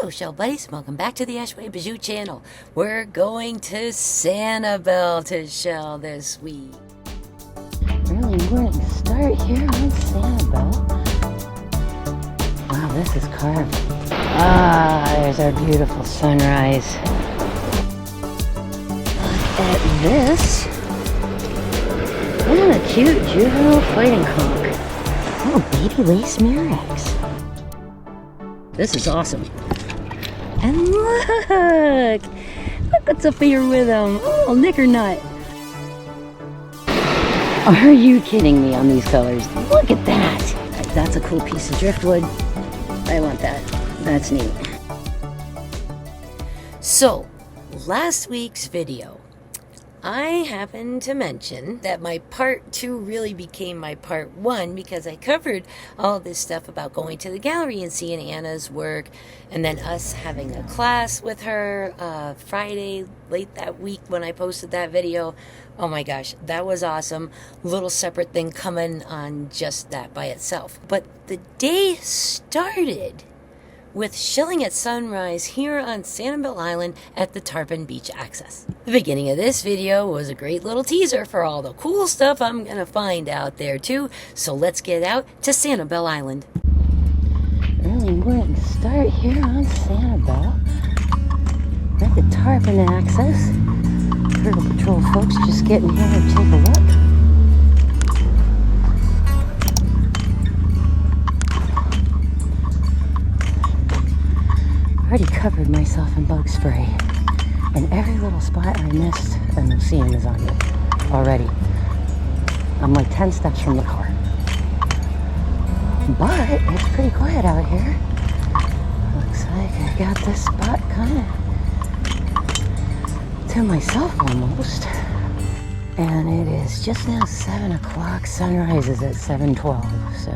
Hello shell buddies, welcome back to the Ashway Bijou channel. We're going to Sanibel to shell this week. Early morning start here on Sanibel. Wow, this is carved. There's our beautiful sunrise. Look at this. And a cute juvenile fighting hawk. Oh, baby lace murex. This is awesome. And look what's up here with him. Oh, knickernut. Are you kidding me on these colors? Look at that. That's a cool piece of driftwood. I want that. That's neat. So, last week's video, I happened to mention that my part 2 really became my part 1 because I covered all this stuff about going to the gallery and seeing Anna's work, and then us having a class with her Friday late that week when I posted that video. Oh my gosh, that was awesome. Little separate thing coming on just that by itself. But the day started with shelling at sunrise here on Sanibel Island at the Tarpon beach access. The beginning of this video was a great little teaser for all the cool stuff I'm gonna find out there too, so let's get out to Sanibel Island. Early morning start here on Sanibel. We're at the Tarpon access. Turtle Patrol folks just getting here to take a look. I already covered myself in bug spray, and every little spot I missed a museum is on me already. I'm like 10 steps from the car. But it's pretty quiet out here. Looks like I got this spot kind of to myself almost. And it is just now 7 o'clock. Sunrise is at 7:12, so.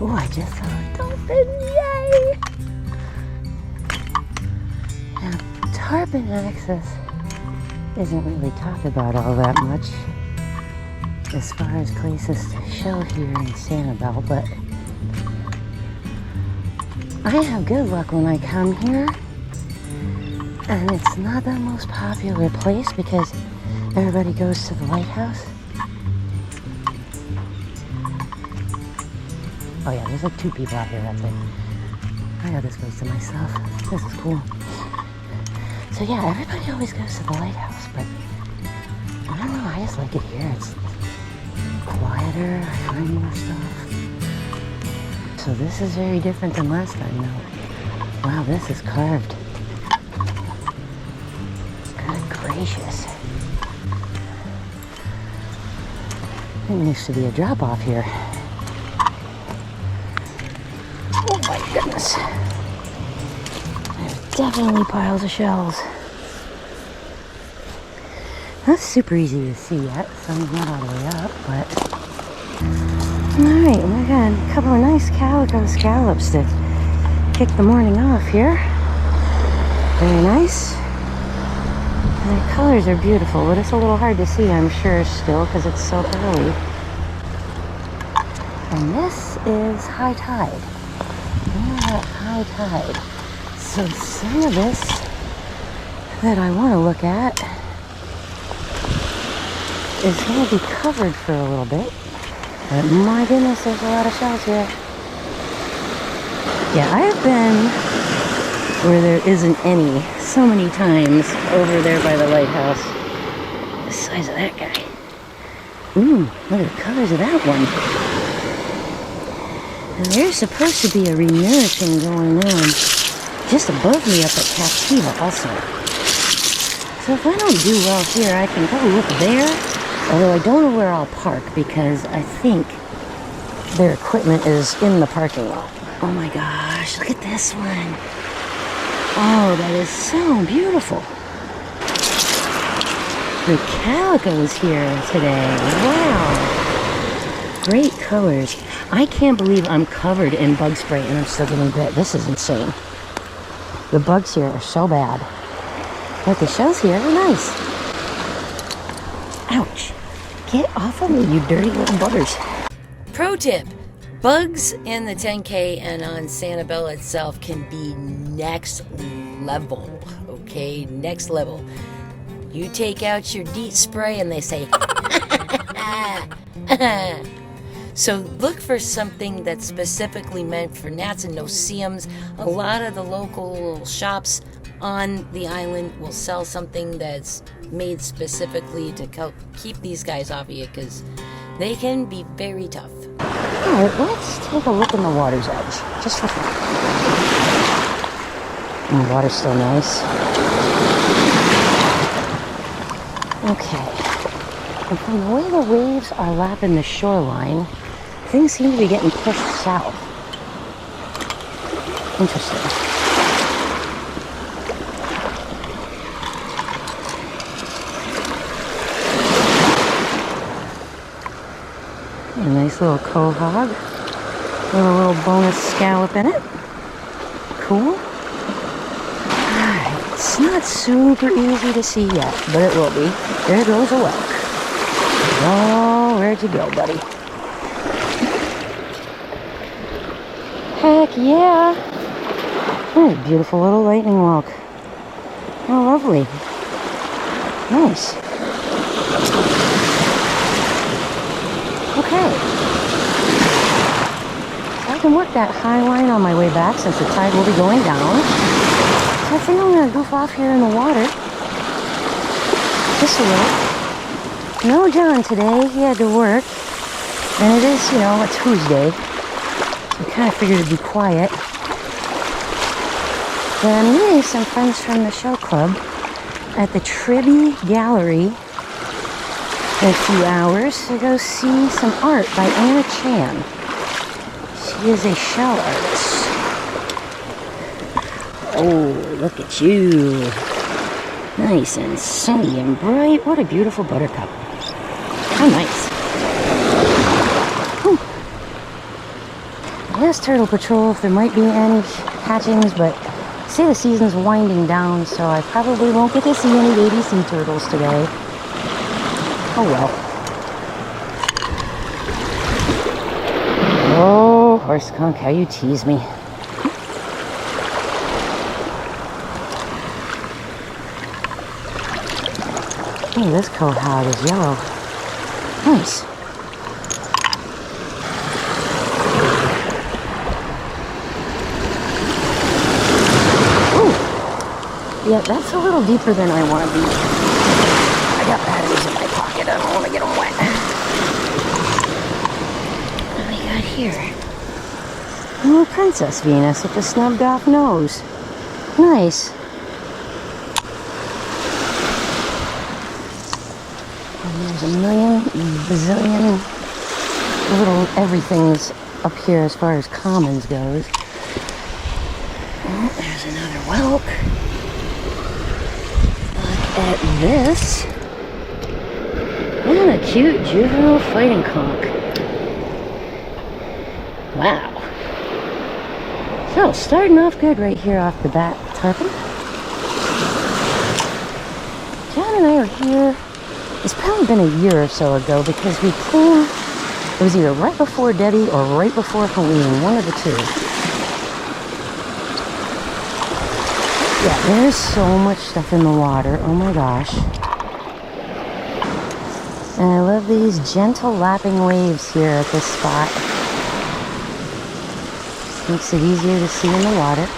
Oh, I just saw a dolphin, yay! Now, Tarpon access isn't really talked about all that much as far as places to show here in Sanibel, but I have good luck when I come here, and it's not the most popular place because everybody goes to the lighthouse. Oh yeah, there's like 2 people out here, that's it. I got this place to myself. This is cool. So yeah, everybody always goes to the lighthouse, but I don't know, I just like it here. It's quieter, I find more stuff. So this is very different than last time though. Wow, this is carved. Good gracious. There used to be a drop off here. Oh my goodness. There's definitely piles of shells. That's super easy to see yet. Sun's not all the way up, but. Alright, we got a couple of nice calico scallops to kick the morning off here. Very nice. And the colors are beautiful, but it's a little hard to see, I'm sure, still, because it's so early. And this is high tide. At high tide. So some of this that I want to look at is going to be covered for a little bit. But my goodness, there's a lot of shells here. Yeah, I have been where there isn't any so many times over there by the lighthouse. The size of that guy. Look at the colors of that one. And there's supposed to be a renourishing going on just above me up at Captiva also. So if I don't do well here, I can go look there. Although I don't know where I'll park because I think their equipment is in the parking lot. Oh my gosh, look at this one. Oh, that is so beautiful. The calico is here today. Wow. Great colors. I can't believe I'm covered in bug spray and I'm still getting bit. This is insane. The bugs here are so bad. But the shells here are nice. Ouch. Get off of me, you dirty little buggers. Pro tip. Bugs in the 10K and on Sanibel itself can be next level, okay? Next level. You take out your DEET spray and they say, so look for something that's specifically meant for gnats and no-see-ums. A lot of the local shops on the island will sell something that's made specifically to help keep these guys off of you, because they can be very tough. Alright, let's take a look in the water's edge, just for fun. And the water's still nice. Okay. And from the way the waves are lapping the shoreline, things seem to be getting pushed south. Interesting. A nice little quahog with a little bonus scallop in it. Cool. Alright, it's not super easy to see yet, but it will be. There goes a whelk. Oh, where'd you go, buddy? Heck yeah! Oh, beautiful little lightning whelk. Oh, lovely. Nice. Okay. So I can work that high line on my way back since the tide will be going down. So I think I'm going to goof off here in the water. Just a little. No John today. He had to work. And it is, you know, a Tuesday. So I kind of figured it'd be quiet. But I'm meeting some friends from the show club at the Tribby Gallery in a few hours to go see some art by Anna Chan. She is a shell artist. Oh, look at you. Nice and sunny and bright. What a beautiful buttercup. How nice. Whew. I asked Turtle Patrol if there might be any hatchings, but they say the season's winding down, so I probably won't get to see any baby sea turtles today. Oh well. Oh, horse conch, how you tease me. Hey, this quahog is yellow. Nice. Ooh. Yeah, that's a little deeper than I want to be. I got batteries in my pocket. I don't want to get them wet. What do we got here? Oh, Princess Venus with the snubbed off nose. Nice. And there's a million, bazillion little everythings up here as far as commons goes. Oh, there's another whelk. Look at this. What a cute juvenile fighting conch. Wow. So, starting off good right here off the bat, Tarpon. John and I are here. It's probably been a year or so ago because we came, it was either right before Debbie or right before Halloween, one of the two. Yeah, there's so much stuff in the water, oh my gosh. And I love these gentle lapping waves here at this spot. Makes it easier to see in the water.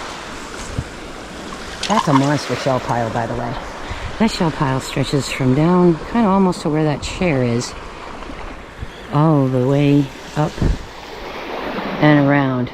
That's a monster shell pile, by the way. That shell pile stretches from down, kind of almost to where that chair is, all the way up and around.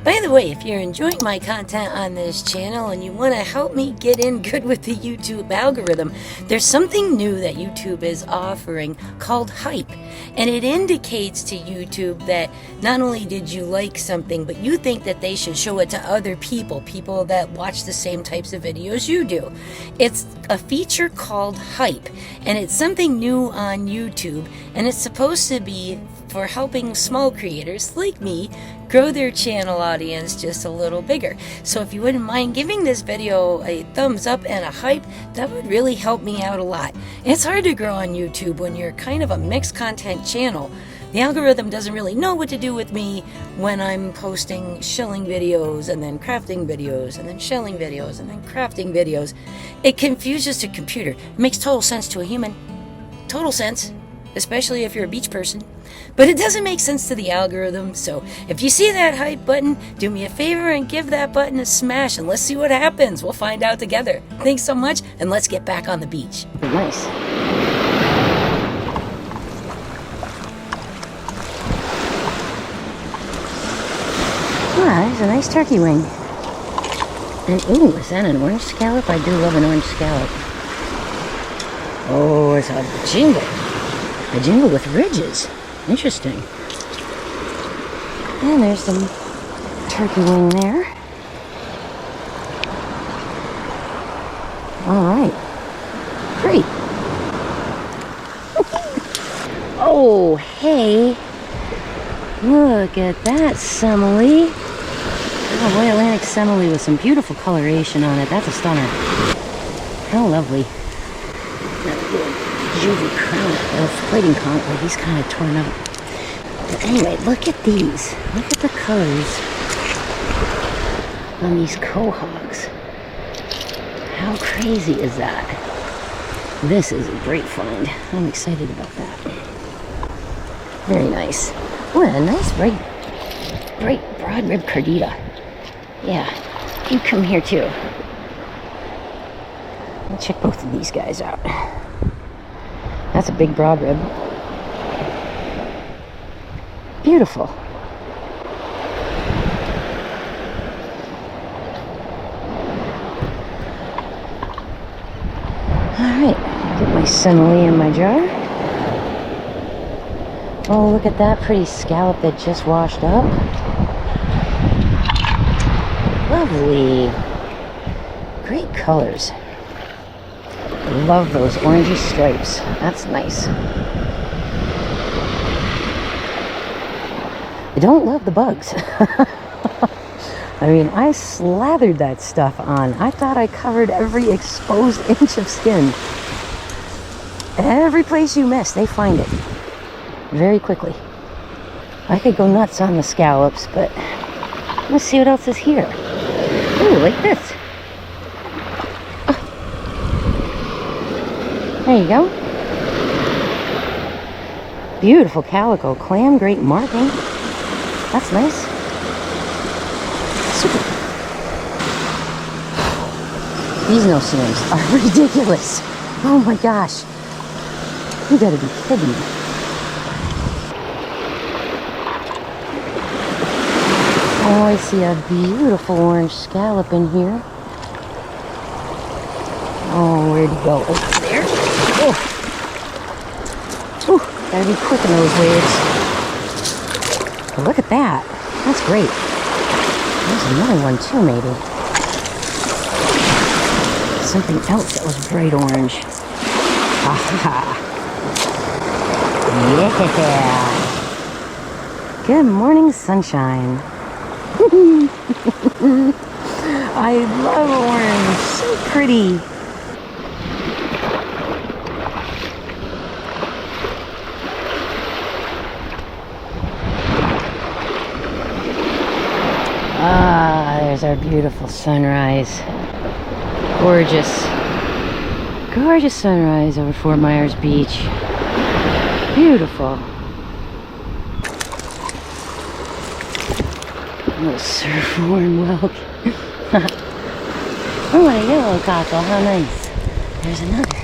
By the way, if you're enjoying my content on this channel and you want to help me get in good with the YouTube algorithm, there's something new that YouTube is offering called Hype. And it indicates to YouTube that not only did you like something, but you think that they should show it to other people, people that watch the same types of videos you do. It's a feature called Hype, and it's something new on YouTube, and it's supposed to be for helping small creators like me grow their channel audience just a little bigger. So if you wouldn't mind giving this video a thumbs up and a hype, that would really help me out a lot. It's hard to grow on YouTube when you're kind of a mixed content channel the algorithm doesn't really know what to do with me when I'm posting shelling videos and then crafting videos and then shelling videos and then crafting videos. It confuses the computer. It makes total sense to a human. Total sense, especially if you're a beach person. But it doesn't make sense to the algorithm, so if you see that hype button, do me a favor and give that button a smash, and let's see what happens. We'll find out together. Thanks so much, and let's get back on the beach. Nice. Ah, there's a nice turkey wing. And ooh, is that an orange scallop? I do love an orange scallop. Oh, it's a jingle. A jingle with ridges. Interesting. And there's some turkey wing there. All right. Great. Oh, hey. Look at that semele. Oh boy, Atlantic semele with some beautiful coloration on it. That's a stunner. How lovely. That little juvie crown, plating conch, he's kind of torn up. But anyway, look at these. Look at the colors on these quahogs. How crazy is that? This is a great find. I'm excited about that. Very nice. What a nice, bright broad rib cordita. Yeah, you come here too. I'll check both of these guys out. That's a big broad rib. Beautiful. Alright, get my semele in my jar. Oh, look at that pretty scallop that just washed up. Lovely. Great colors. Love those orangey stripes. That's nice. I don't love the bugs. I mean, I slathered that stuff on. I thought I covered every exposed inch of skin. Every place you miss, they find it very quickly. I could go nuts on the scallops, but let's see what else is here. Ooh, like this. There you go. Beautiful calico clam, great marking. That's nice. Super. These no-see-ums are ridiculous. Oh my gosh. You gotta be kidding. Oh, I see a beautiful orange scallop in here. Oh, where'd he go? Over there. Oh. Whew, gotta be quick in those waves. But look at that. That's great. There's another one too, maybe. Something else that was bright orange. Ha. Yeah. Good morning, sunshine. I love orange. So pretty. Ah, there's our beautiful sunrise. Gorgeous. Gorgeous sunrise over Fort Myers Beach. Beautiful. A little surf warm welk. Oh, a yellow cockle. How nice. There's another.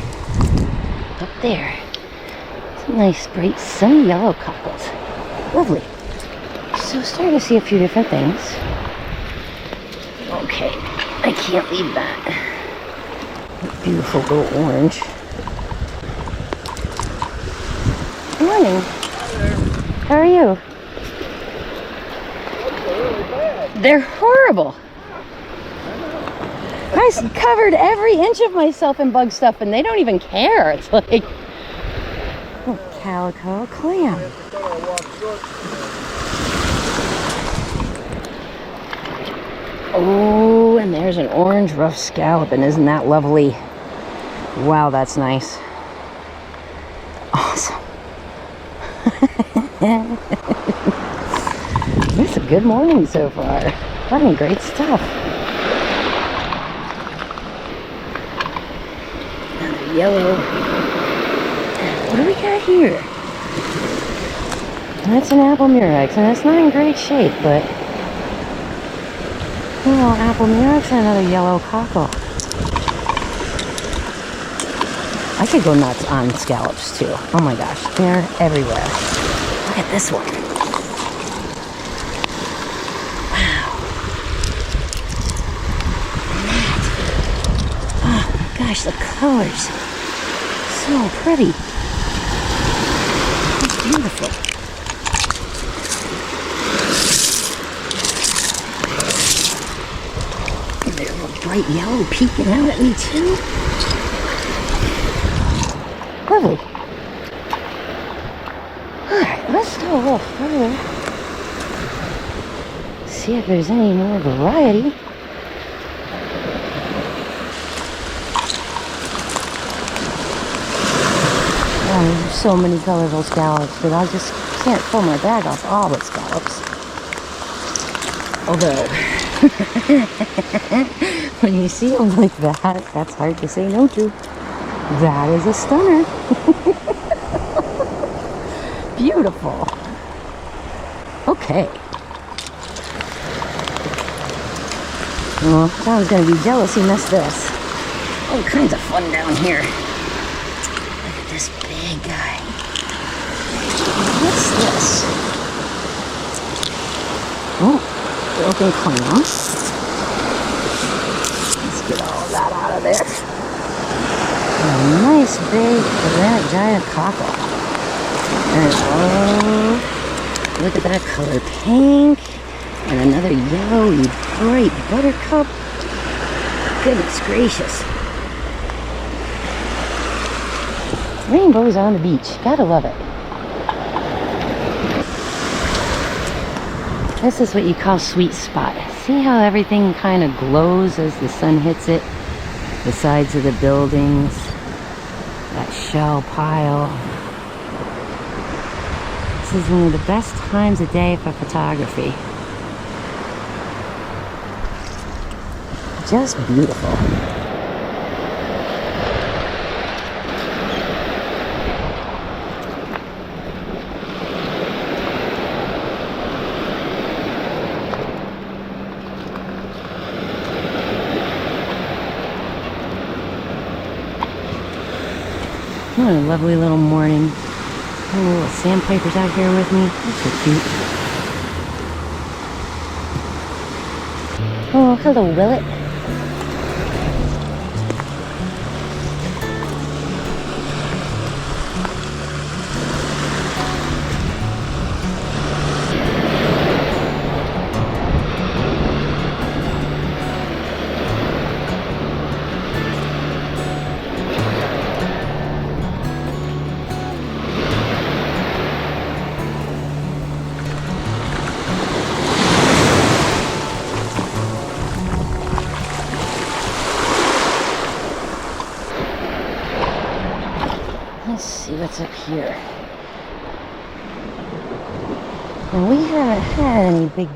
Up there. Some nice, bright, sunny yellow cockles. Lovely. So, starting to see a few different things. Okay, I can't leave that. Beautiful little orange. Good morning. How are you? They're horrible. I covered every inch of myself in bug stuff and they don't even care. It's like, oh, calico clam. Oh, and there's an orange rough scallop, and isn't that lovely? Wow, that's nice. Awesome. It's a good morning so far. Finding great stuff. Another yellow. What do we got here? That's an apple murex, and it's not in great shape, but you know, apple murex and another yellow cockle. I could go nuts on scallops too. Oh my gosh, they're everywhere. Look at this one. Wow. Oh my gosh, the colors. So pretty. It's beautiful. And there's a little bright yellow peeking out at me too. Lovely. Alright, let's go a little further. See if there's any more variety. Oh, there's so many colorful scallops that I just can't pull my bag off all the scallops. Although, when you see them like that, that's hard to say no to. That is a stunner. Beautiful. Okay. Well, John's gonna be jealous he missed this. All kinds of fun down here. Look at this big guy. What's this? Oh, broken clam. Let's get all that out of there. A nice big giant cockle. And oh, look at that color, pink. And another yellowy, bright buttercup. Goodness gracious. Rainbows on the beach. Gotta love it. This is what you call sweet spot. See how everything kind of glows as the sun hits it? The sides of the buildings. That shell pile. This is one of the best times of day for photography. Just beautiful. What a lovely little morning. Little sandpipers out here with me. They're so cute. Oh, hello, Willet. Let's see what's up here. And we haven't had any big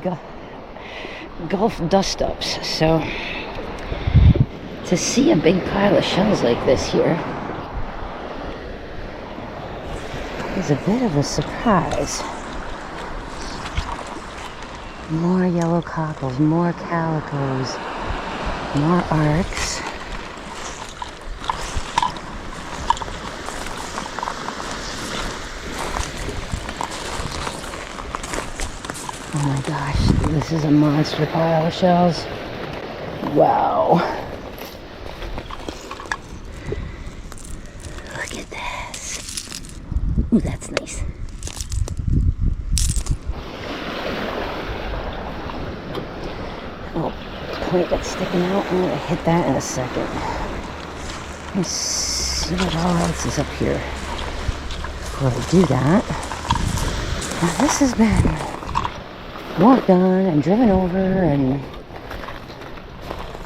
Gulf dust-ups, so to see a big pile of shells like this here is a bit of a surprise. More yellow cockles, more calicos, more arcs. Oh my gosh, this is a monster pile of shells. Wow. Look at this. Ooh, that's nice. Oh, point that's sticking out. I'm gonna hit that in a second. Let's see what all else is up here before I do that. Now, this has been walked on and driven over and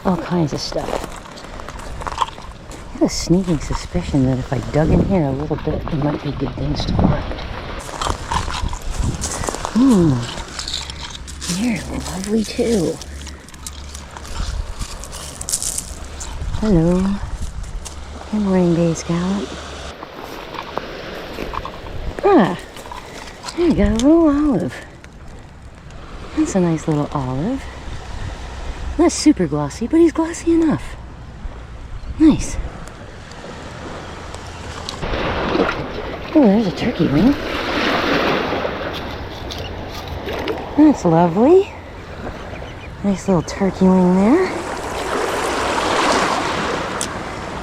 all kinds of stuff. I have a sneaking suspicion that if I dug in here a little bit, there might be good things to find. Ooh, you're lovely too. Hello. Good morning, Bay Scallop. Ah, there you go, a little olive. That's a nice little olive. Not super glossy, but he's glossy enough. Nice. Oh, there's a turkey wing. That's lovely. Nice little turkey wing there.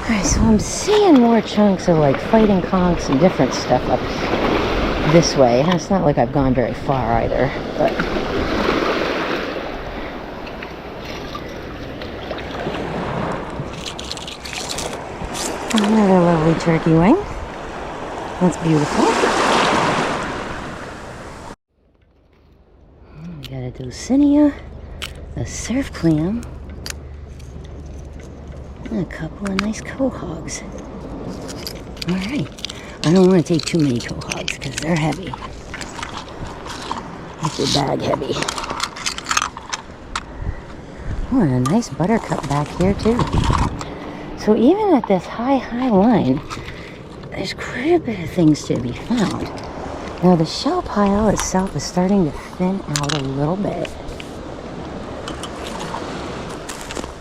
Alright, so I'm seeing more chunks of like fighting conchs and different stuff up this way. And it's not like I've gone very far either, but another lovely turkey wing. That's beautiful. We got a Dulcinea, a surf clam, and a couple of nice quahogs. Alright. I don't want to take too many quahogs because they're heavy. Make your bag heavy. Oh, and a nice buttercup back here too. So even at this high line, there's quite a bit of things to be found. Now the shell pile itself is starting to thin out a little bit.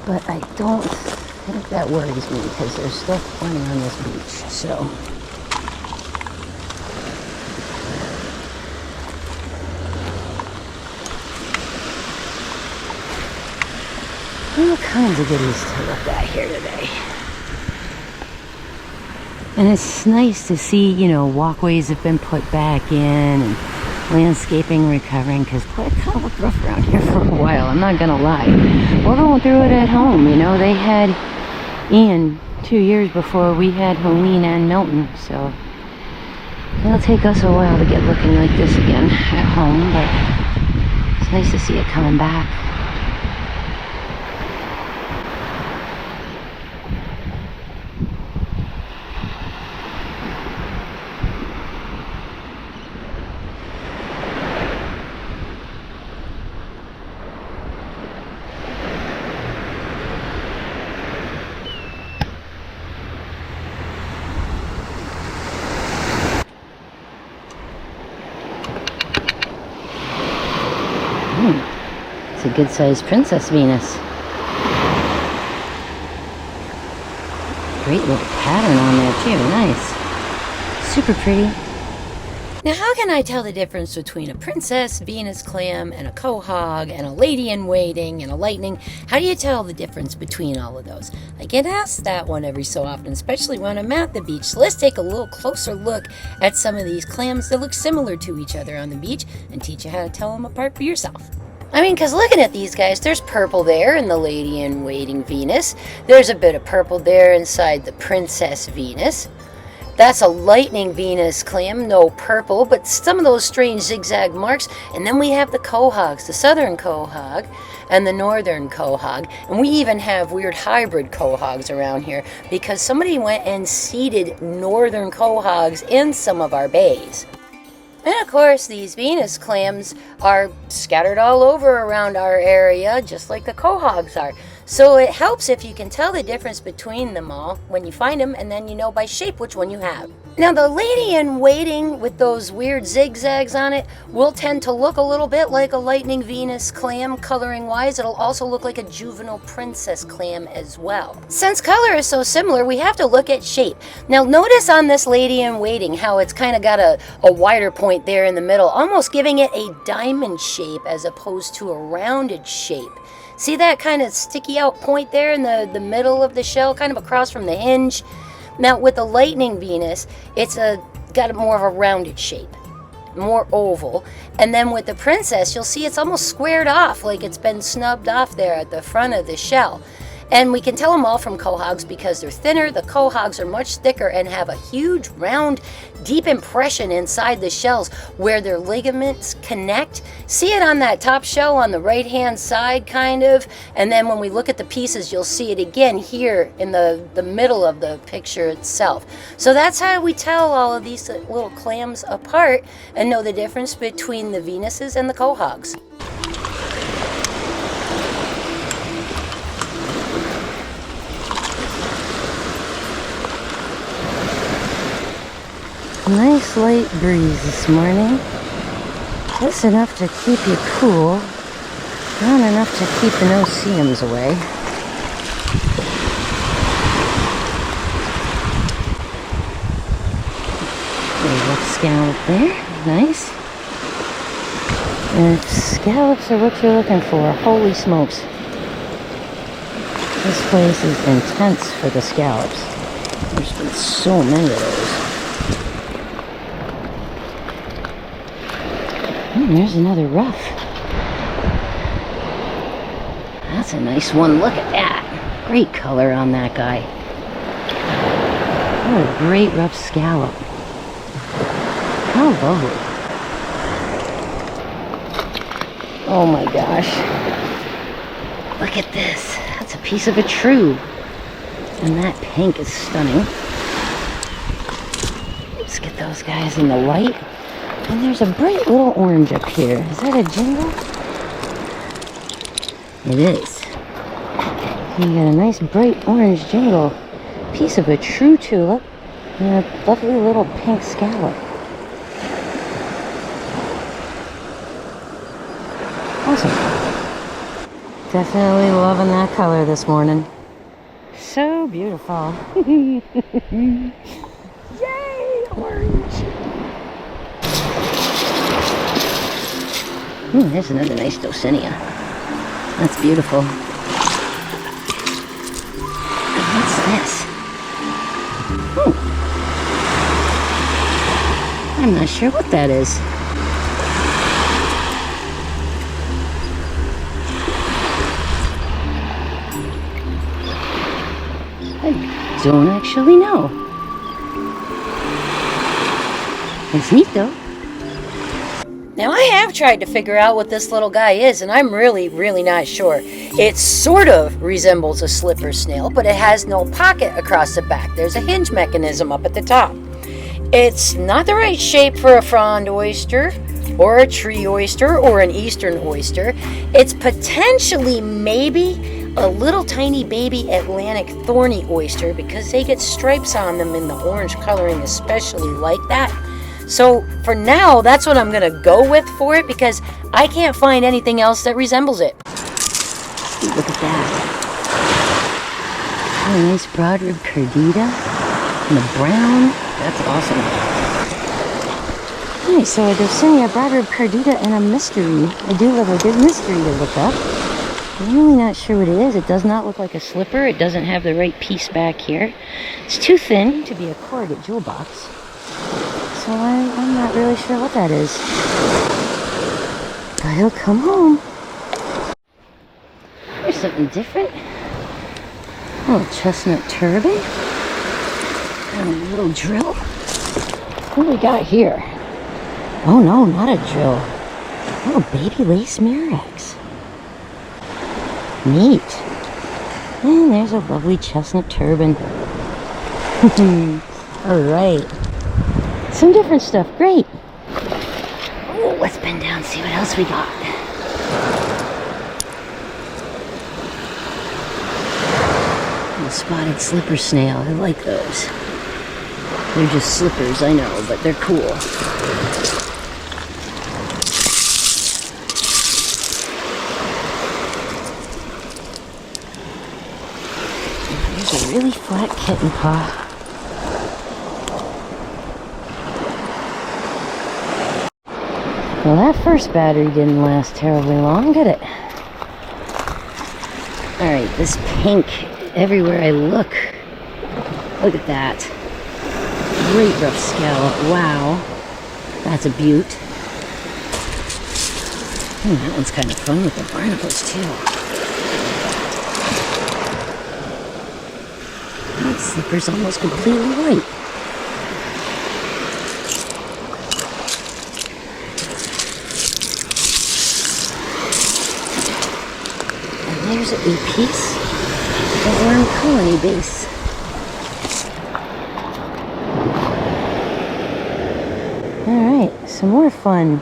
But I don't think that worries me because there's still plenty on this beach, so. All kinds of goodies to look at here today. And it's nice to see, you know, walkways have been put back in and landscaping recovering, because boy, it kind of looked rough around here for a while, I'm not gonna lie. We're going through it at home, you know. They had Ian 2 years before we had Helene and Milton, so it'll take us a while to get looking like this again at home, but it's nice to see it coming back. It's a good-sized Princess Venus. Great little pattern on there too, nice. Super pretty. Now, how can I tell the difference between a Princess Venus clam and a quahog and a lady-in-waiting and a lightning? How do you tell the difference between all of those? I get asked that one every so often, especially when I'm at the beach. So let's take a little closer look at some of these clams that look similar to each other on the beach and teach you how to tell them apart for yourself. I mean, because looking at these guys, there's purple there in the lady-in-waiting Venus. There's a bit of purple there inside the Princess Venus. That's a lightning Venus clam, no purple, but some of those strange zigzag marks. And then we have the quahogs, the southern quahog and the northern quahog. And we even have weird hybrid quahogs around here because somebody went and seeded northern quahogs in some of our bays. And of course, these Venus clams are scattered all over around our area, just like the quahogs are. So it helps if you can tell the difference between them all when you find them, and then you know by shape which one you have. Now, the lady-in-waiting with those weird zigzags on it will tend to look a little bit like a lightning Venus clam coloring-wise. It'll also look like a juvenile princess clam as well. Since color is so similar, we have to look at shape. Now, notice on this lady-in-waiting how it's kind of got a wider point there in the middle, almost giving it a diamond shape as opposed to a rounded shape. See that kind of sticky out point there in the middle of the shell, kind of across from the hinge? Now with the lightning Venus, it's got more of a rounded shape, more oval. And then with the princess, you'll see it's almost squared off, like it's been snubbed off there at the front of the shell. And we can tell them all from quahogs because they're thinner. The quahogs are much thicker and have a huge, round, deep impression inside the shells where their ligaments connect. See it on that top shell on the right-hand side, kind of. And then when we look at the pieces, you'll see it again here in the middle of the picture itself. So that's how we tell all of these little clams apart and know the difference between the Venuses and the quahogs. Nice light breeze this morning. Just enough to keep you cool. Not enough to keep the no-see-ums away. There's a scallop there. Nice. And if scallops are what you're looking for, holy smokes. This place is intense for the scallops. There's been so many of those. There's another rough. That's a nice one. Look at that. Great color on that guy. What a great rough scallop. How lovely. Oh my gosh. Look at this. That's a piece of a true. And that pink is stunning. Let's get those guys in the light. And there's a bright little orange up here. Is that a jingle? It is. You got a nice bright orange jingle. Piece of a true tulip. And a lovely little pink scallop. Awesome. Definitely loving that color this morning. So beautiful. Yay, orange. There's another nice Dulcinea. That's beautiful. What's this? I'm not sure what that is. I don't actually know. It's neat though. Now, I have tried to figure out what this little guy is, and I'm really not sure. It sort of resembles a slipper snail, but it has no pocket across the back. There's a hinge mechanism up at the top. It's not the right shape for a frond oyster, or a tree oyster, or an eastern oyster. It's potentially maybe a little tiny baby Atlantic thorny oyster because they get stripes on them in the orange coloring, especially like that. So for now, that's what I'm going to go with for it because I can't find anything else that resembles it. Look at that. Oh, a nice broad rib cardita. And the brown. That's awesome. Nice, so a Dulcinea, broad rib cardita, and a mystery. I do love a good mystery to look up. I'm really not sure what it is. It does not look like a slipper. It doesn't have the right piece back here. It's too thin to be a corrugate jewel box. So I'm not really sure what that is. But he'll come home. Here's something different. A little chestnut turban. And a little drill. What do we got here? Oh no, not a drill. Oh, baby lace murex. Neat. And there's a lovely chestnut turban. Alright. Some different stuff. Great. Oh, let's bend down and see what else we got. A spotted slipper snail. I like those. They're just slippers, I know, but they're cool. There's a really flat kitten paw. Well, that first battery didn't last terribly long, did it? Alright, this pink, everywhere I look. Look at that. Great rough scallop. Wow. That's a beaut. That one's kind of fun with the barnacles, too. My slipper's almost completely white. And there's a piece of worm colony base. Alright, some more fun.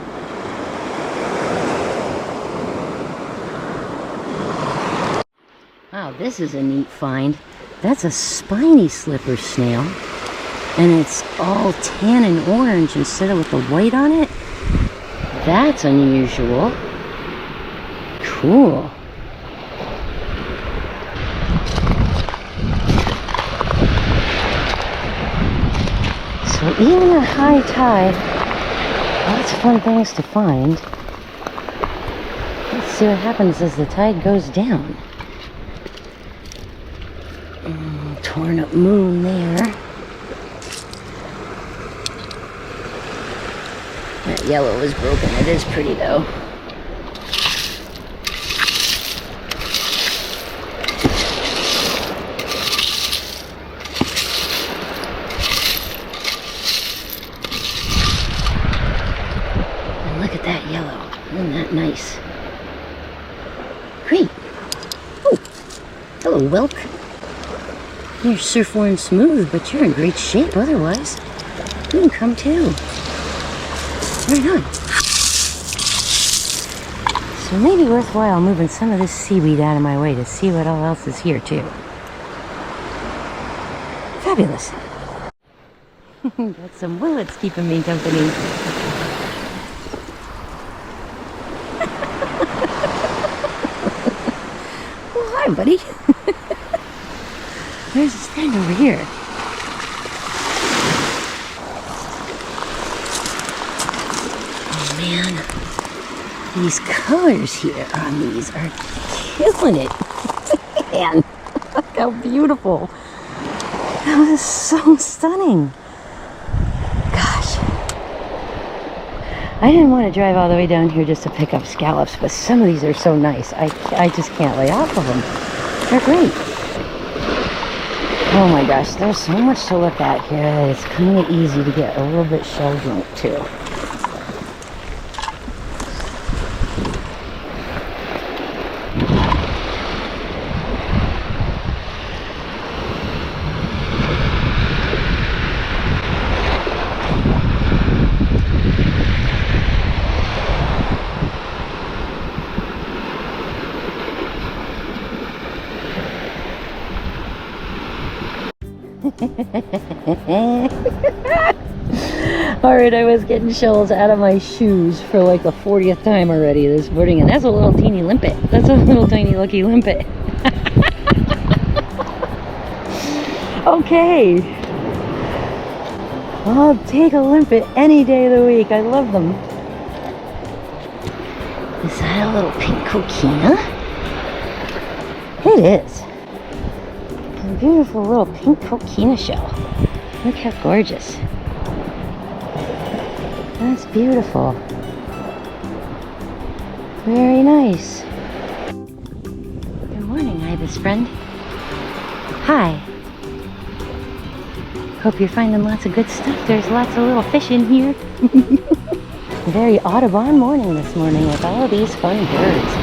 Wow, this is a neat find. That's a spiny slipper snail. And it's all tan and orange instead of with the white on it. That's unusual. Cool. So even at high tide, lots of fun things to find. Let's see what happens as the tide goes down. Torn up moon there. That yellow is broken. It is pretty though. And look at that yellow. Isn't that nice? Great. Oh, hello, Welk. You're surf-worn smooth, but you're in great shape otherwise. You can come too. Right on. So maybe worthwhile moving some of this seaweed out of my way to see what all else is here too. Fabulous. Got some willets keeping me company. Well, hi, buddy. There's a stand over here. Oh man, these colors here on these are killing it. Man, look how beautiful. That was so stunning. Gosh. I didn't want to drive all the way down here just to pick up scallops, but some of these are so nice. I just can't lay off of them. They're great. Oh my gosh, there's so much to look at here that it's kind of easy to get a little bit shell drunk too. Alright, I was getting shells out of my shoes for like the 40th time already this morning, and that's a little teeny limpet. That's a little tiny lucky limpet. Okay. I'll take a limpet any day of the week. I love them. Is that a little pink coquina? It is. A beautiful little pink coquina shell. Look how gorgeous. That's beautiful. Very nice. Good morning, ibis friend. Hi. Hope you're finding lots of good stuff. There's lots of little fish in here. Very Audubon morning this morning with all these fun birds.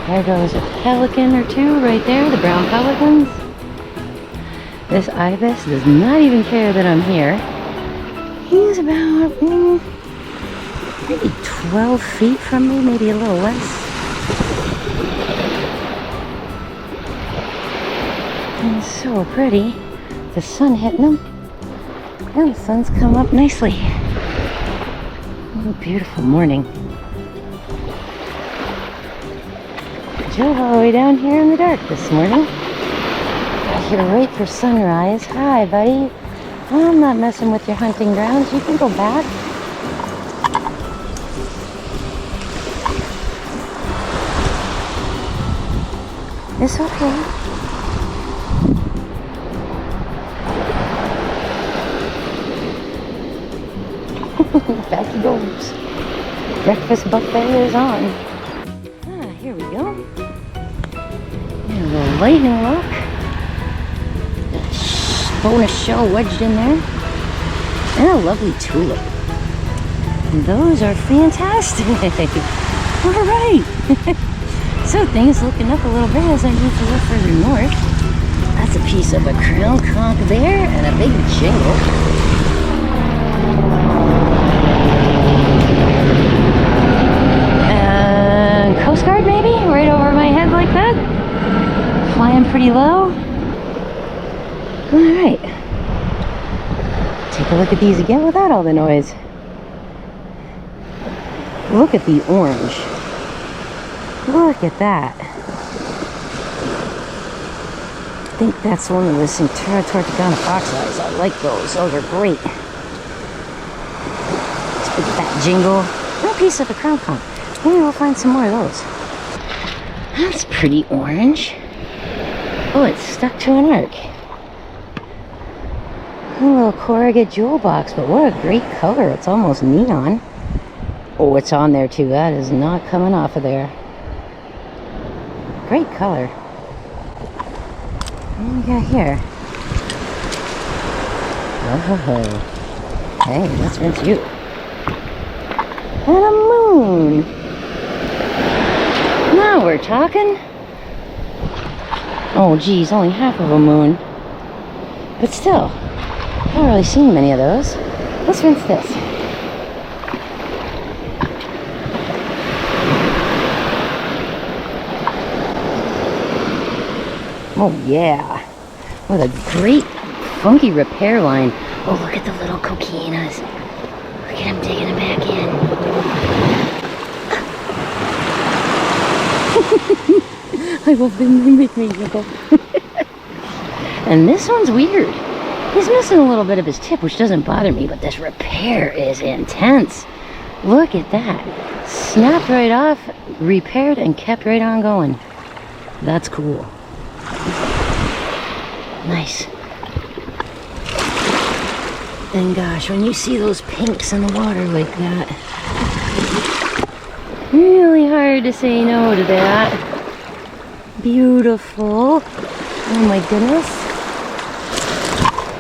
There goes a pelican or two right there, the brown pelicans. This ibis does not even care that I'm here. He's about maybe 12 feet from me, maybe a little less. And it's so pretty. The sun hitting him. And the sun's come up nicely. What a beautiful morning. Drove all the way down here in the dark this morning. Got here right for sunrise. Hi, buddy. I'm not messing with your hunting grounds. You can go back. It's okay. Back he goes. Breakfast buffet is on. Ah, here we go. And a little lightning look. bonus shell wedged in there. And a lovely tulip. Those are fantastic. All right. So things looking up a little bit as I move a little further north. That's a piece of a crown conch there and a big jingle. Coast Guard maybe? Right over my head like that? Flying pretty low. Alright. Take a look at these again without all the noise. Look at the orange. Look at that. I think that's one of the Centura Torticana fox eyes. I like those. Those are great. This big fat jingle. No piece of a crown conch. Maybe we'll find some more of those. That's pretty orange. Oh, it's stuck to an arc. A little corrugate jewel box, but what a great color. It's almost neon. Oh, it's on there too. That is not coming off of there. Great color. What do we got here? Oh, hey, let's rinse you. And a moon. Now we're talking. Oh geez, only half of a moon. But still, I haven't really seen many of those. Let's rinse this. Oh yeah. What a great funky repair line. Oh, look at the little coquinas. Look at him digging it back in. I love them. They make me giggle. And this one's weird. He's missing a little bit of his tip, which doesn't bother me, but this repair is intense. Look at that. Snapped right off, repaired, and kept right on going. That's cool. Nice. And gosh, when you see those pinks in the water like that, really hard to say no to that. Beautiful. Oh my goodness.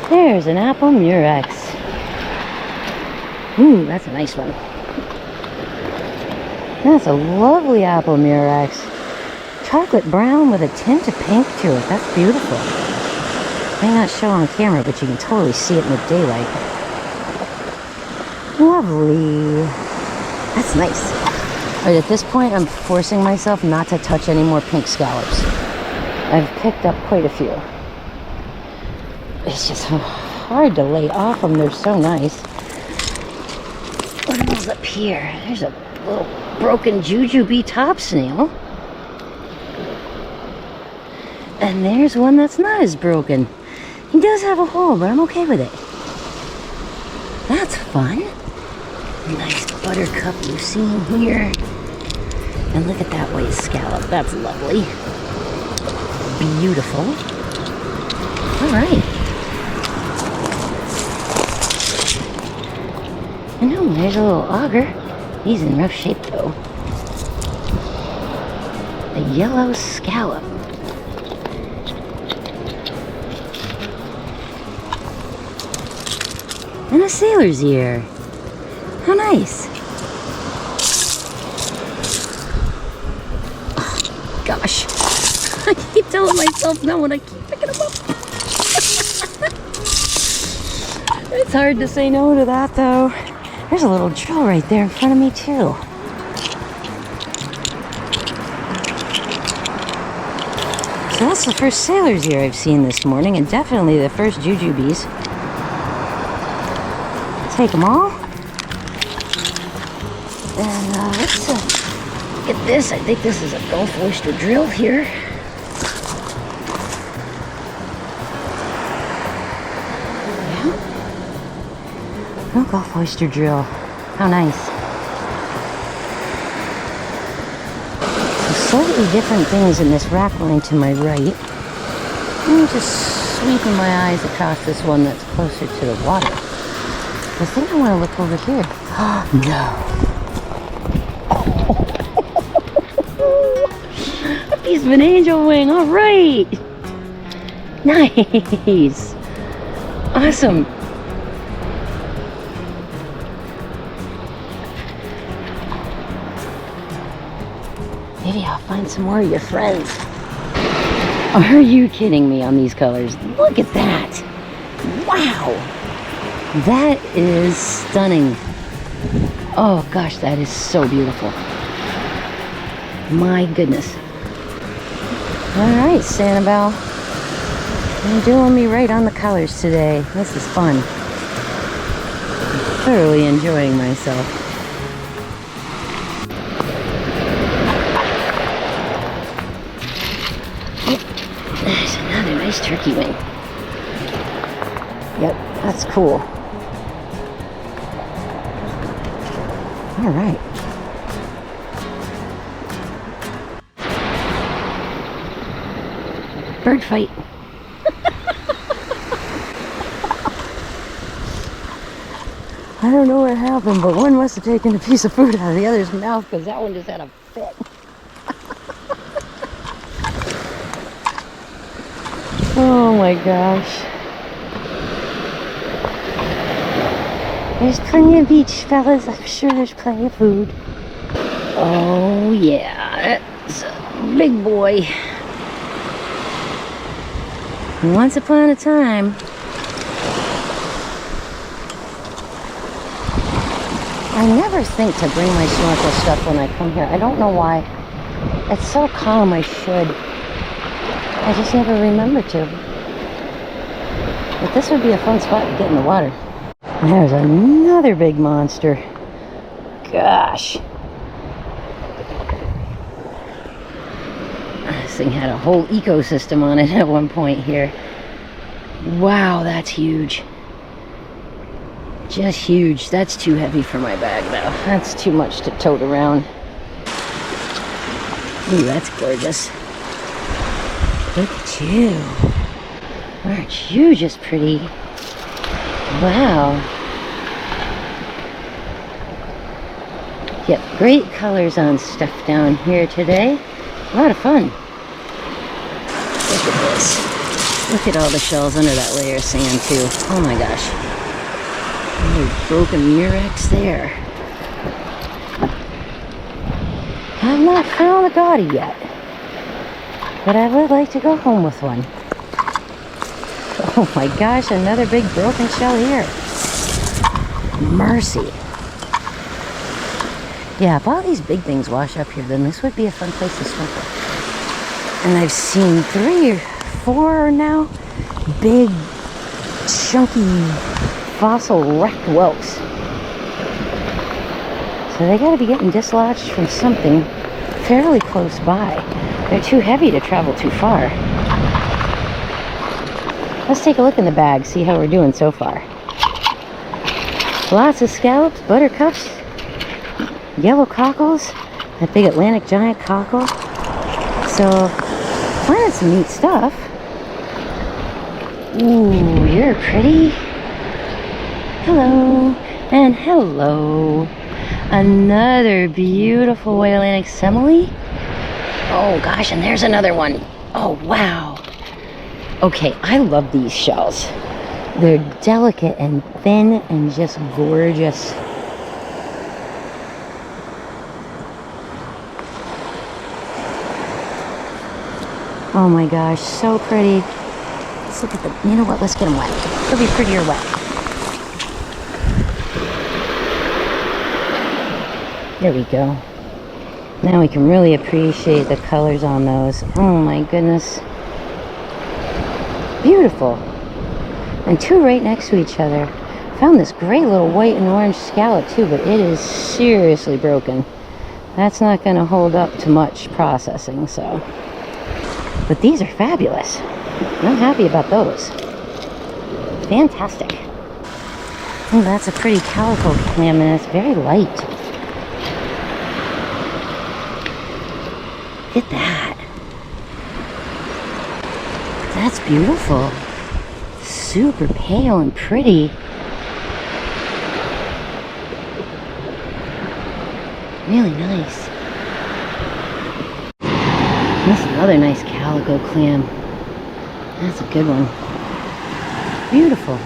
There's an apple murex. Ooh, that's a nice one. That's a lovely apple murex. Chocolate brown with a tint of pink to it. That's beautiful. May not show on camera, but you can totally see it in the daylight. Lovely. That's nice. Right, at this point, I'm forcing myself not to touch any more pink scallops. I've picked up quite a few. It's just so hard to lay off them. They're so nice. What else up here? There's a little broken jujube top snail. And there's one that's not as broken. He does have a hole, but I'm okay with it. That's fun. A nice buttercup Lucine here. And look at that white scallop. That's lovely. Beautiful. Alright. And oh, there's a little auger. He's in rough shape though. A yellow scallop. And a sailor's ear. How nice. Oh, gosh. I keep telling myself no when I keep picking them up. It's hard to say no to that though. There's a little drill right there in front of me too. So that's the first sailor's ear I've seen this morning, and definitely the first jujubes. Take them all. And let's get this. I think this is a Gulf oyster drill here. Yeah. Oh, Gulf oyster drill. How nice. Some slightly different things in this rack line to my right. I'm just sweeping my eyes across this one that's closer to the water. I think I want to look over here. Oh, no. A piece of an angel wing. All right. Nice. Awesome. Maybe I'll find some more of your friends. Are you kidding me on these colors? Look at that. Wow. That is stunning. Oh gosh, that is so beautiful. My goodness. All right, Sanibel. You're doing me right on the colors today. This is fun. Thoroughly enjoying myself. There's another nice turkey wing. Yep, that's cool. All right. Bird fight. I don't know what happened, but one must have taken a piece of food out of the other's mouth because that one just had a fit. Oh my gosh. There's plenty of beach, fellas. I'm sure there's plenty of food. Oh yeah, that's a big boy. Once upon a time, I never think to bring my snorkel stuff when I come here. I don't know why. It's so calm, I should. I just never remember to. But this would be a fun spot to get in the water. There's another big monster. Gosh. This thing had a whole ecosystem on it at one point here. Wow, that's huge. Just huge. That's too heavy for my bag though. That's too much to tote around. Ooh, that's gorgeous. Look at you. Aren't you just pretty? Wow. Yep, great colors on stuff down here today. A lot of fun. Look at this. Look at all the shells under that layer of sand too. Oh my gosh. Another broken murex there. I've not found the gaudy yet, but I would like to go home with one. Oh my gosh, another big broken shell here. Mercy. Yeah, if all these big things wash up here, then this would be a fun place to snorkel. And I've seen 3 or 4 now big, chunky, fossil wrecked whelks. So they gotta be getting dislodged from something fairly close by. They're too heavy to travel too far. Let's take a look in the bag, see how we're doing so far. Lots of scallops, buttercups, yellow cockles, that big Atlantic giant cockle. So, finding some neat stuff. Ooh, you're pretty. Hello, and hello. Another beautiful white Atlantic semele. Oh gosh, and there's another one. Oh wow. Okay, I love these shells. They're delicate and thin and just gorgeous. Oh my gosh, so pretty. Let's look at the, you know what, let's get them wet. It'll be prettier wet. There we go. Now we can really appreciate the colors on those. Oh my goodness. Beautiful. And 2 right next to each other. Found this great little white and orange scallop too, but it is seriously broken. That's not going to hold up to much processing, so. But these are fabulous. I'm happy about those. Fantastic. Oh, that's a pretty calico clam, and it's very light. Look at that. That's beautiful. Super pale and pretty. Really nice. That's another nice calico clam. That's a good one. Beautiful.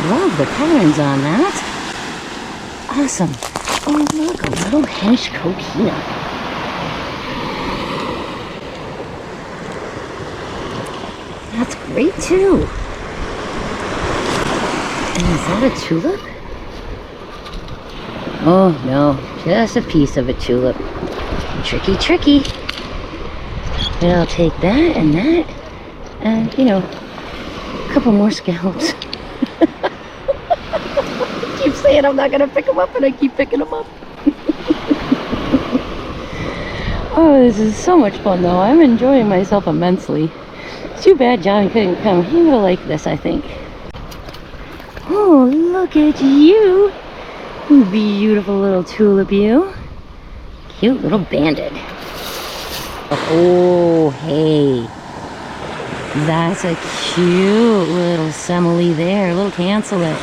Love the patterns on that. Awesome. Oh, look, a little hench coquina. That's great too. And is that a tulip? Oh no, just a piece of a tulip. Tricky, tricky. But I'll take that, and you know, a couple more scallops. I keep saying I'm not gonna pick them up, and I keep picking them up. Oh, this is so much fun though. I'm enjoying myself immensely. It's too bad Johnny couldn't come. He would have liked this, I think. Oh, look at you. Beautiful little tulip, you. Cute little banded. Oh, hey. That's a cute little semele there. Little cancelet.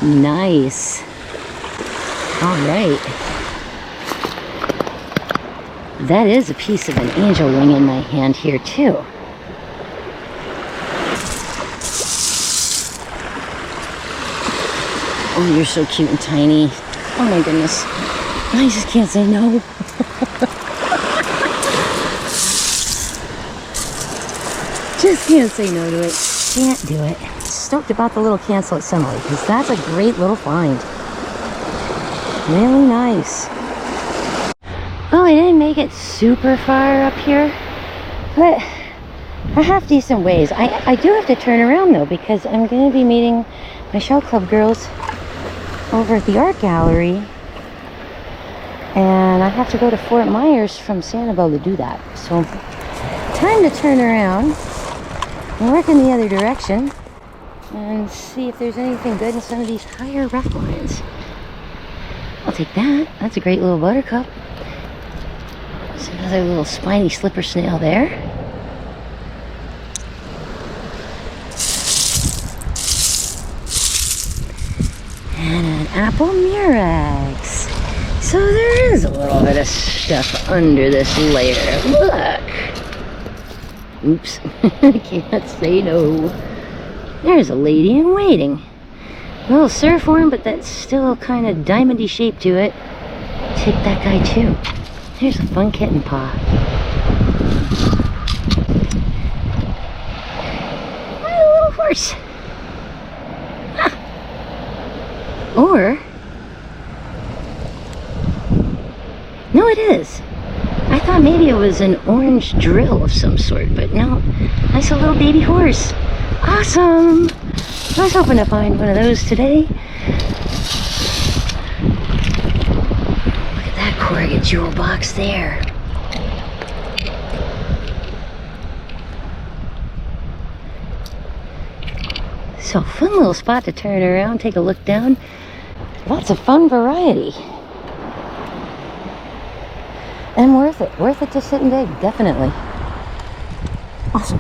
Nice. All right. That is a piece of an angel wing in my hand here, too. Oh, you're so cute and tiny. Oh my goodness. I just can't say no. Just can't say no to it. Can't do it. Stoked about the little cancelet semele because that's a great little find. Really nice. Well, I didn't make it super far up here, but I have decent ways. I do have to turn around though because I'm going to be meeting my show club girls over at the art gallery, and I have to go to Fort Myers from Sanibel to do that. So time to turn around and work in the other direction and see if there's anything good in some of these higher rough lines. I'll take that. That's a great little buttercup. There's another little spiny slipper snail there. And an apple murex. So there is a little bit of stuff under this layer. Look. Oops. I can't say no. There's a lady in waiting. A little surfhorn, but that's still kind of diamondy shape to it. Take that guy too. Here's a fun kitten paw. And a little horse. Or, no, it is. I thought maybe it was an orange drill of some sort, but no, that's a little baby horse. Awesome. I was hoping to find one of those today. Look at that corrugate jewel box there. So fun little spot to turn around, take a look down. Lots of fun variety. And worth it. Worth it to sit and dig, definitely. Awesome.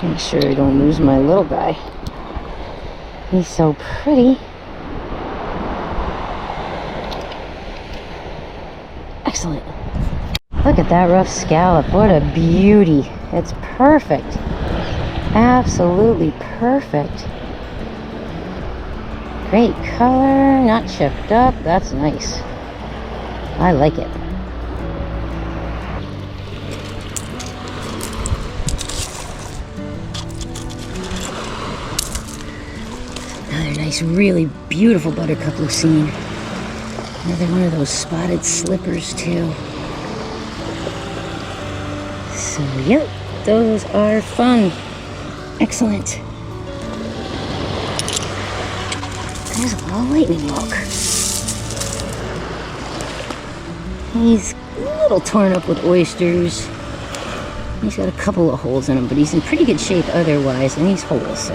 Make sure I don't lose my little guy. He's so pretty. Excellent. Look at that rough scallop. What a beauty. It's perfect. Absolutely perfect. Great color, not chipped up. That's nice. I like it. Another nice, really beautiful buttercup Lucine. Another one of those spotted slippers too. So, yep, those are fun. Excellent. There's a little lightning bolt. He's a little torn up with oysters. He's got a couple of holes in him, but he's in pretty good shape otherwise, and he's whole, so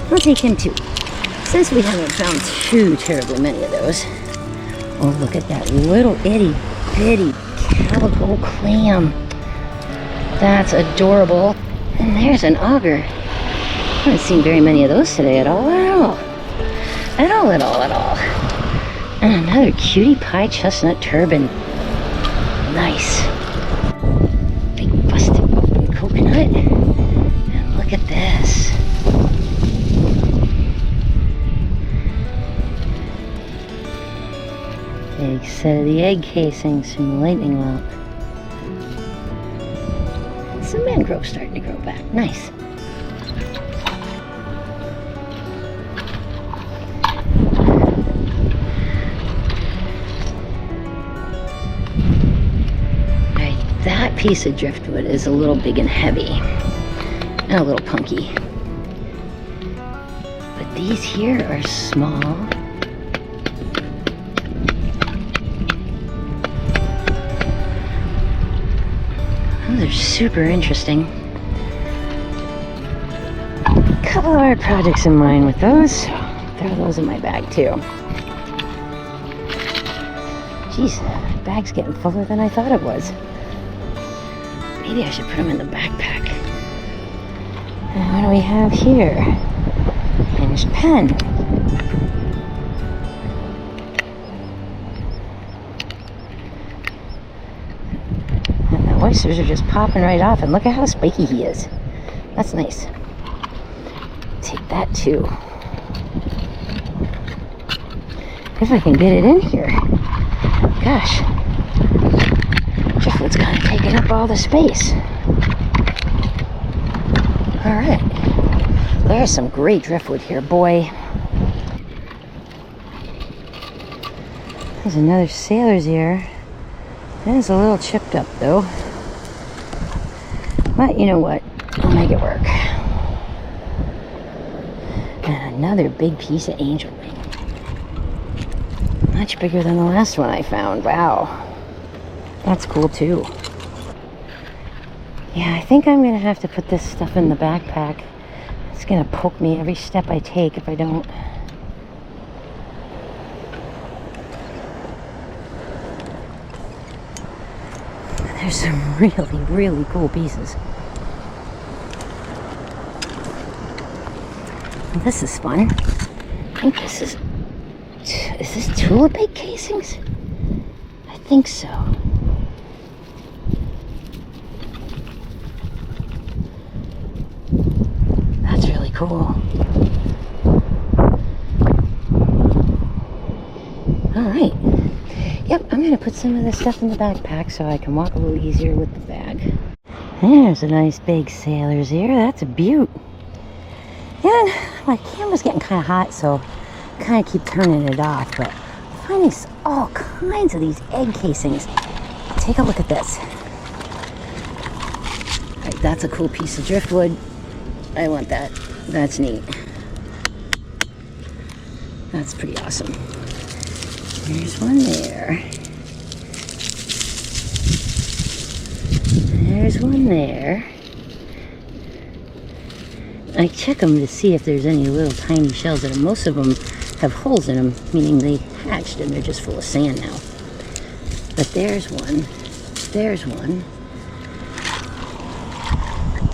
I'll take him too. Since we haven't found too terribly many of those. Oh, look at that little itty bitty calico clam. That's adorable. And there's an auger. I haven't seen very many of those today at all. And another cutie pie chestnut turban. Nice. Big busted open coconut. Big set of the egg casings from the lightning well. Some mangrove starting to grow back. Nice. Alright, that piece of driftwood is a little big and heavy. And a little punky. But these here are small. Those are super interesting. A couple of art projects in mind with those. Throw those in my bag too. Jeez, my bag's getting fuller than I thought it was. Maybe I should put them in the backpack. And what do we have here? Hinged pen. Oysters are just popping right off, and look at how spiky he is. That's nice. Take that too. If I can get it in here. Gosh. Driftwood's kind of taking up all the space. Alright. There's some great driftwood here, boy. There's another sailor's ear. It's a little chipped up though. But you know what? I'll make it work. And another big piece of angel wing. Much bigger than the last one I found. Wow. That's cool too. Yeah, I think I'm going to have to put this stuff in the backpack. It's going to poke me every step I take if I don't. There's some really, really cool pieces. Well, this is fun. I think this is this tulip egg casings? I think so. That's really cool. All right. Yep, I'm going to put some of this stuff in the backpack so I can walk a little easier with the bag. There's a nice big sailor's ear. That's a beaut. And my camera's getting kind of hot, so I kind of keep turning it off. But I'm finding all kinds of these egg casings. Take a look at this. All right, that's a cool piece of driftwood. I want that. That's neat. That's pretty awesome. There's one there. There's one there. I check them to see if there's any little tiny shells in them. Most of them have holes in them, meaning they hatched and they're just full of sand now. But there's one. There's one.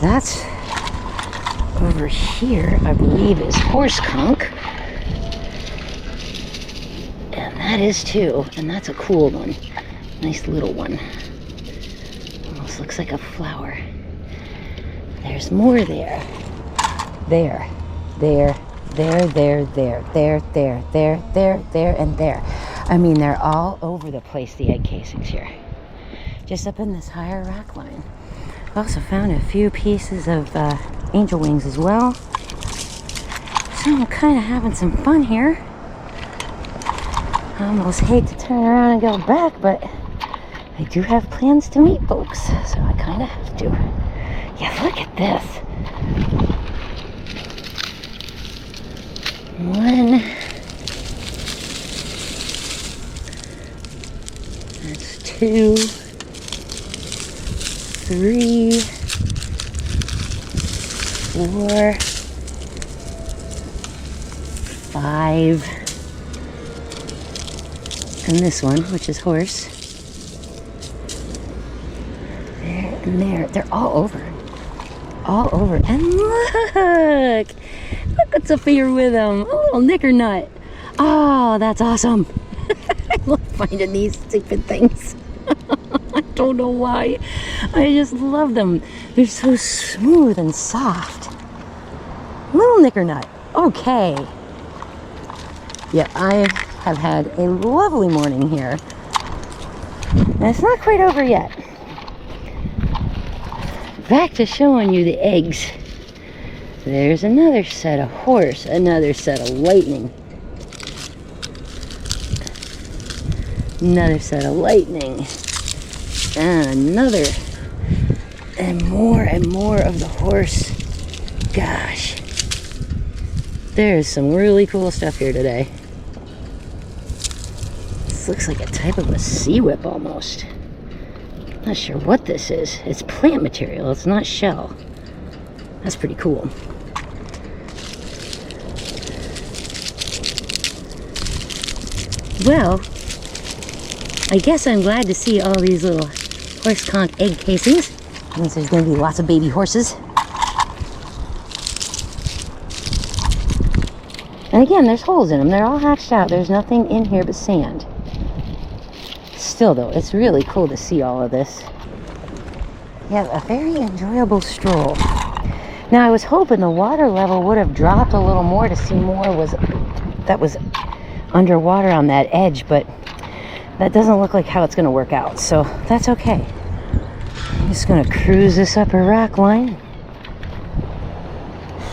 That's over here, I believe, is horse conch. That is too, and that's a cool one. Nice little one. Almost looks like a flower. There's more there. There, there, there, there, there, there, there, there, there, there, and there. I mean, they're all over the place, the egg casings here. Just up in this higher rock line. I've also found a few pieces of angel wings as well. So I'm kind of having some fun here. I almost hate to turn around and go back, but I do have plans to meet folks, so I kind of have to. Yeah, look at this. One. That's two. 3. 4. 5. And this one, which is horse. There and there. They're all over. All over. And look! Look what's up here with them. A little knicker nut. Oh, that's awesome. I love finding these stupid things. I don't know why. I just love them. They're so smooth and soft. Little knicker nut. Okay. Yeah, I have had a lovely morning here. And it's not quite over yet. Back to showing you the eggs. There's another set of horse, another set of lightning. Another set of lightning. And another. And more of the horse. Gosh. There's some really cool stuff here today. This looks like a type of a sea whip almost. Not sure what this is. It's plant material, it's not shell. That's pretty cool. Well, I guess I'm glad to see all these little horse conch egg casings. Means there's going to be lots of baby horses. And again, there's holes in them. They're all hatched out. There's nothing in here but sand. Still though, it's really cool to see all of this. Yeah, a very enjoyable stroll. Now I was hoping the water level would have dropped a little more to see more that was underwater on that edge, but that doesn't look like how it's going to work out, so that's okay. I'm just going to cruise this upper rock line,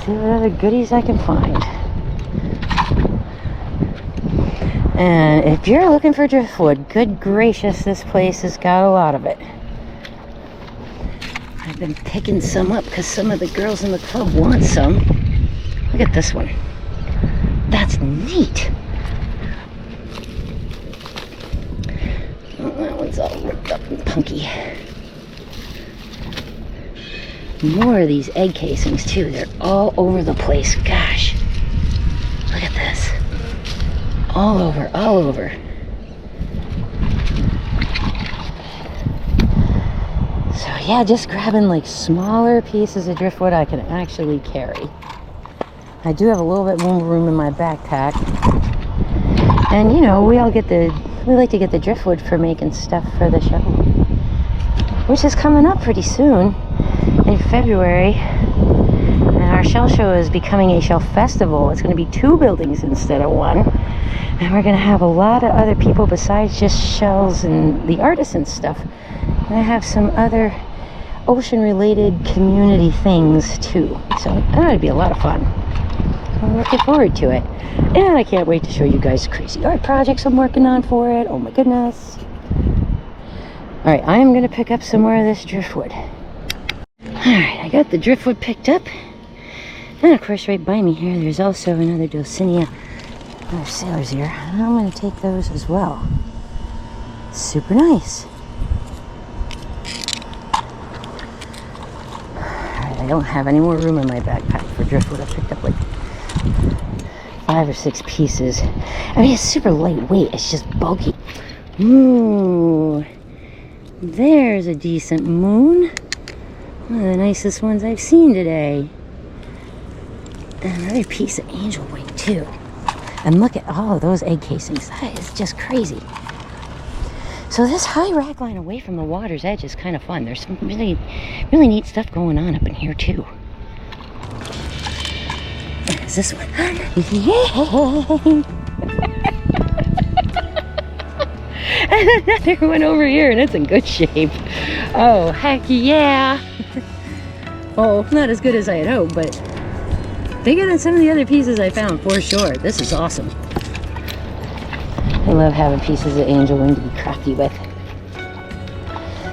see what other goodies I can find. And if you're looking for driftwood, good gracious, this place has got a lot of it. I've been picking some up because some of the girls in the club want some. Look at this one. That's neat. Oh, that one's all ripped up and punky. More of these egg casings too. They're all over the place. Gosh. Look at this. All over, all over. So yeah, just grabbing like smaller pieces of driftwood I can actually carry. I do have a little bit more room in my backpack. And you know, we like to get the driftwood for making stuff for the show, which is coming up pretty soon in February. And our shell show is becoming a shell festival. It's going to be 2 buildings instead of 1. And we're going to have a lot of other people besides just shells and the artisan stuff. We're going to have some other ocean-related community things too. So that would be a lot of fun. I'm looking forward to it. And I can't wait to show you guys crazy art projects I'm working on for it. Oh my goodness. Alright, I'm going to pick up some more of this driftwood. Alright, I got the driftwood picked up. And of course right by me here there's also another Dulcinea. Another sailor's ear. And I'm going to take those as well. Super nice. Alright, I don't have any more room in my backpack for driftwood. I picked up like 5 or 6 pieces. I mean, it's super lightweight. It's just bulky. Ooh. There's a decent moon. One of the nicest ones I've seen today. Another piece of angel wing too. And look at all of those egg casings. That is just crazy. So this high rack line away from the water's edge is kind of fun. There's some really, really neat stuff going on up in here too. There's this one. Yay! And another one over here, and it's in good shape. Oh, heck yeah! Oh, not as good as I had hoped, but bigger than some of the other pieces I found, for sure. This is awesome. I love having pieces of angel wing to be crafty with.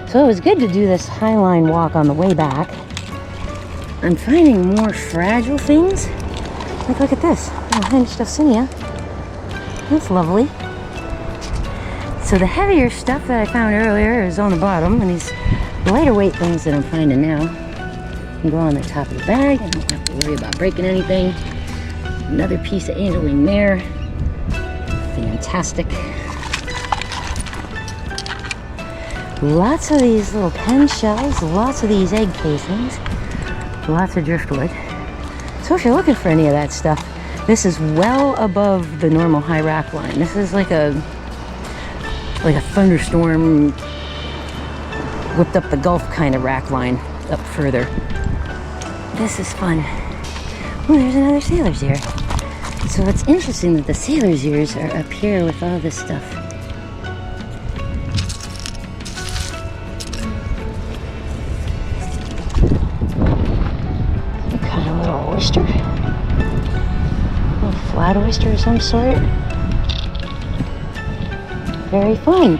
So it was good to do this highline walk on the way back. I'm finding more fragile things. Like, look at this. Little hinged Dulcinea. That's lovely. So the heavier stuff that I found earlier is on the bottom, and these lighter weight things that I'm finding now can go on the top of the bag. I don't have to worry about breaking anything. Another piece of angel wing there. Fantastic. Lots of these little pen shells, lots of these egg casings, lots of driftwood. So if you're looking for any of that stuff, this is well above the normal high rack line. This is like a thunderstorm whipped up the Gulf kind of rack line up further. This is fun. Oh, there's another sailor's ear. So it's interesting that the sailor's ears are up here with all this stuff. Some kind of little oyster. A little flat oyster of some sort. Very fun.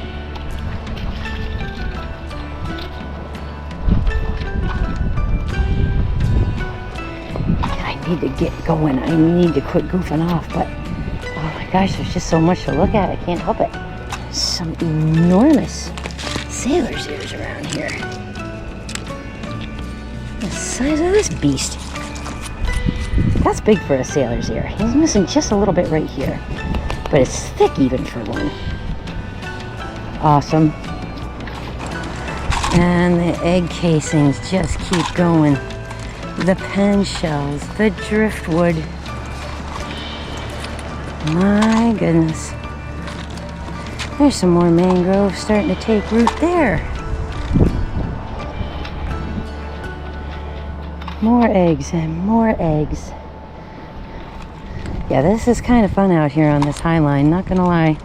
I need to get going. I need to quit goofing off, but oh my gosh, there's just so much to look at. I can't help it. Some enormous sailor's ears around here. The size of this beast. That's big for a sailor's ear. He's missing just a little bit right here, but it's thick even for one. Awesome. And the egg casings just keep going. The pen shells, the driftwood. My goodness. There's some more mangrove starting to take root there. More eggs and more eggs. Yeah, this is kind of fun out here on this high line, not gonna lie.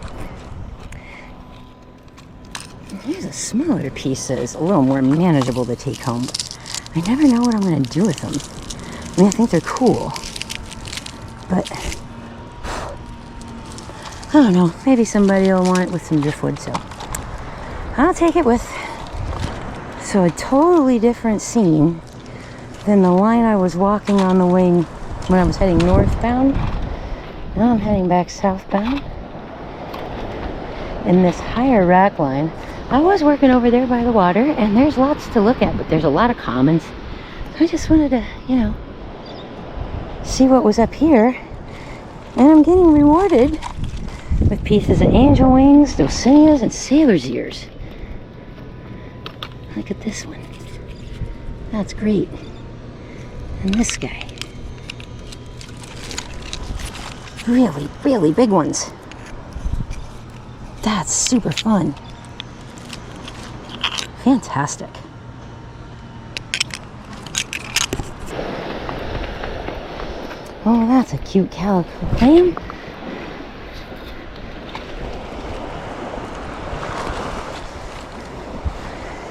Here's a smaller piece that is a little more manageable to take home. I never know what I'm going to do with them. I mean, I think they're cool. But, I don't know. Maybe somebody will want it with some driftwood, so I'll take it with. So a totally different scene than the line I was walking on the way when I was heading northbound. Now I'm heading back southbound. In this higher rack line, I was working over there by the water, and there's lots to look at, but there's a lot of commons. I just wanted to, you know, see what was up here. And I'm getting rewarded with pieces of angel wings, dulcineas, and sailor's ears. Look at this one. That's great. And this guy. Really, really big ones. That's super fun. Fantastic. Oh, that's a cute calico clam.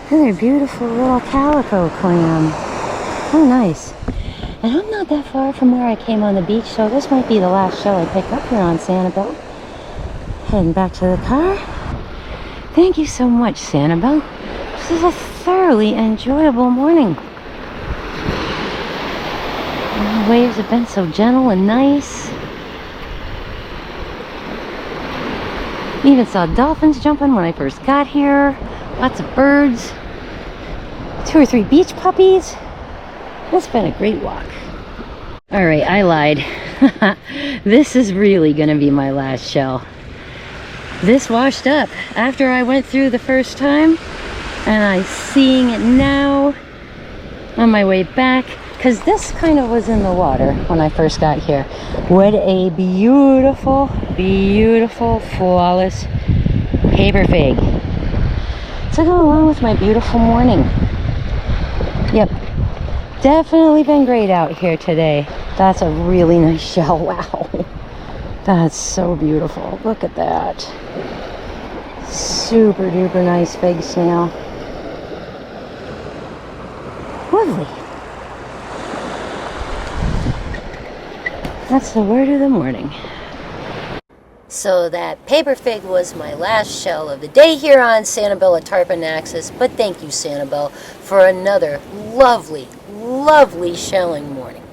Another beautiful little calico clam. Oh, nice. And I'm not that far from where I came on the beach, so this might be the last shell I pick up here on Sanibel. Heading back to the car. Thank you so much, Sanibel. This is a thoroughly enjoyable morning. And the waves have been so gentle and nice. Even saw dolphins jumping when I first got here. Lots of birds. 2 or 3 beach puppies. It's been a great walk. Alright, I lied. This is really going to be my last shell. This washed up after I went through the first time, and I'm seeing it now on my way back, because this kind of was in the water when I first got here. What a beautiful, beautiful, flawless paper fig. To go along with my beautiful morning. Yep, definitely been great out here today. That's a really nice shell. Wow, that's so beautiful. Look at that. Super duper nice fig snail. Lovely. That's the word of the morning. So that paper fig was my last shell of the day here on Sanibel at Tarpon Axis, but thank you, Sanibel, for another lovely, lovely shelling morning.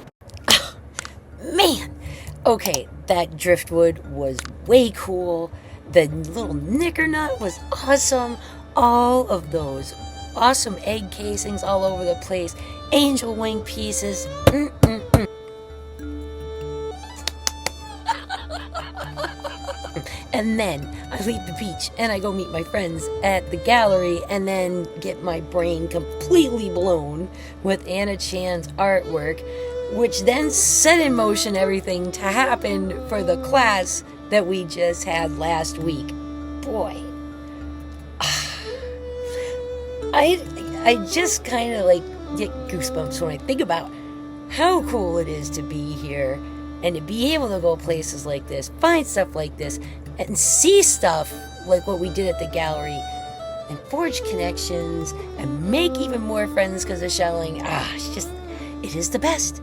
Man! Okay, that driftwood was way cool. The little knicker nut was awesome. All of those awesome egg casings all over the place. Angel wing pieces. And then I leave the beach and I go meet my friends at the gallery and then get my brain completely blown with Anna Chan's artwork, which then set in motion everything to happen for the class that we just had last week. Boy, I just kind of like get goosebumps when I think about how cool it is to be here And to be able to go places like this, find stuff like this, and see stuff like what we did at the gallery, and forge connections, and make even more friends because of shelling. It is the best.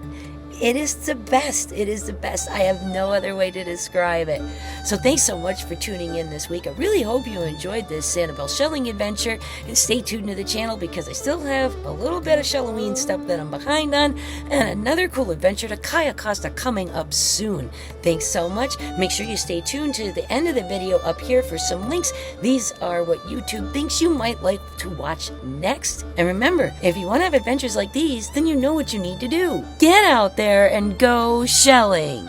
It is the best. It is the best. I have no other way to describe it. So thanks so much for tuning in this week. I really hope you enjoyed this Sanibel shelling adventure, and stay tuned to the channel because I still have a little bit of Halloween stuff that I'm behind on, and another cool adventure to Kaya Costa coming up soon. Thanks so much. Make sure you stay tuned to the end of the video up here for some links. These are what YouTube thinks you might like to watch next. And remember, if you want to have adventures like these, then you know what you need to do. Get out there and go shelling.